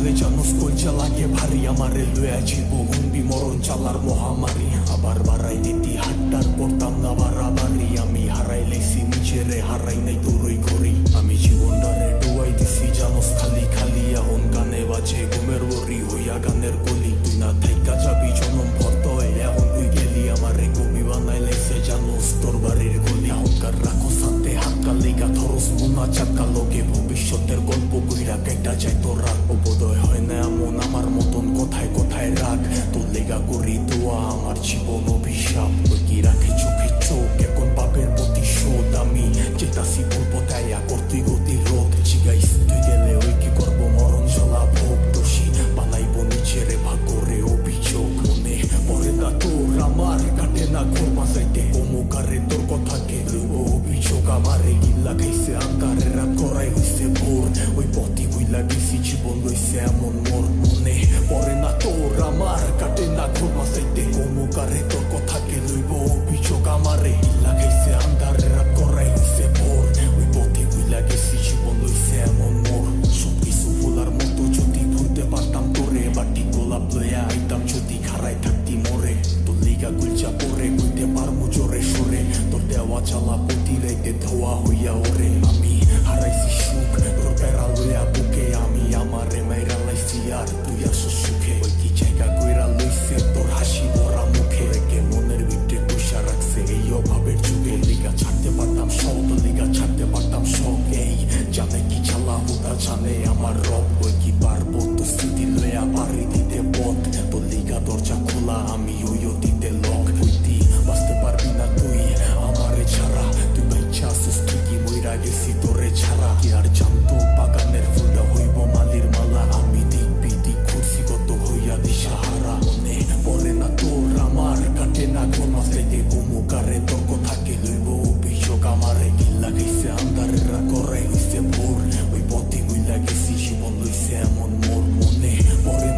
দেখলে জানো কলচা লাগে ভারী আমারে লয়া জীব হুন্ডি মরণ চালার মহামারী আবার বাড়াই দিতি হাট্টার করতাম না বাড়াবাড়ি আমি হারাই লেছি নিজেরে হারাই নাই তোরই করি আমি জীবনটারে ডুবাই দিছি জানোস খালি খালি এখন গানে বাজে ঘুমের বরি হইয়া গানের কলি তুই না থাইকা যাবি জনম ভর্ত এখন তুই গেলি আমারে কবি বানাই লেছে জানোস তোর বাড়ির গলি এখনকার রাখো সাথে হাক্কা লেগা ধরস মোনা চাক্কা লোকে ভবিষ্যতের গল্প কইরা কেটা যায় তোর রাগ বোধয় হয় না এমন আমার মতন কোথায় কোথায় রাগ তোর লেগা করি দোয়া আমার জীবন অভিশাপ ওই কি রাখে চোখে চোখ এখন পাপের প্রতিশোধ আমি যেতাছি ভুল পথায়া করতুই গতি রোধ জিগাইস তুই গেলে ওই কি করবো মরণ জ্বলা ভোগ দোষী বানাইব নিজেরে ভাগরে অভিযোগ মনে পরে না তোর আমার কাটে না ঘর বাঁচাইতে অমুকারে তোর কথাকে লইব অভিযোগ আমারে গিল্লা খাইছে আন্ধারে রাত করাই হইছে ভোর ওই পথি হইলা গেছি জীবন লইছে এমন মোর মনে পরে না তোর আমার কাটে না ঘর বাঁচাইতে অমুকারে তোর কথাকে লইব অভিযোগ আমারে গিল্লা খাইছে আন্ধারে রাত করাই হইছে ভোর ওই পথি হইলা গেছি জীবন লইছে এমন মোর সবকিছু বলার মতো যদি ভুলতে পারতাম তোরে বাটি গোলাপ লইয়া আইতাম যদি খারাই থাকতি মোরে তোর লিগা গুলচা পরে কইতে পারমু জোরে সরে তোর দেওয়া চালা প্রতি রাইতে ধোয়া হইয়া ওরে আমি হারাইছি সুখ তোর বেড়া লইয়া বুকে আমি আমারে মাইরা লাইছি আর তুই আসো সুখে ওই কি জায়গা কইরা লইছে তোর হাসি ভরা মুখে রেখে মনের ভিতরে বসা রাখছে এই অভাবের যুগে লিগা ছাড়তে পারতাম সব তোর লিগা ছাড়তে পারতাম সব এই জানে কি চালা হুদা জানে আমার রব ওই কি পারবো তো স্মৃতি লইয়া পারি দিতে পথ তোর লিগা দরজা খোলা আমি ওইও দিতে লক হইতি বাঁচতে পারবি না তুই আমারে ছাড়া তুই বাচ্চা আসুস তুই কি মইরা গেছি তোরে ছাড়া কি আর জানতো বাগানের ফুলটা হইব মালির মালা আমি দেখবি দিক ঘুরছি কত হইয়া দিশাহারা মনে পরে না তোর আমার কাটে না ঘর মাসাইতে অমুকারে তোর কথাকে লইব অভিযোগ আমারে গিল্লা খাইছে আন্ধারে রাত করাই হইছে ভোর ওই পথে হইলা গেছি জীবন লইছে এমন মোর মনে পরে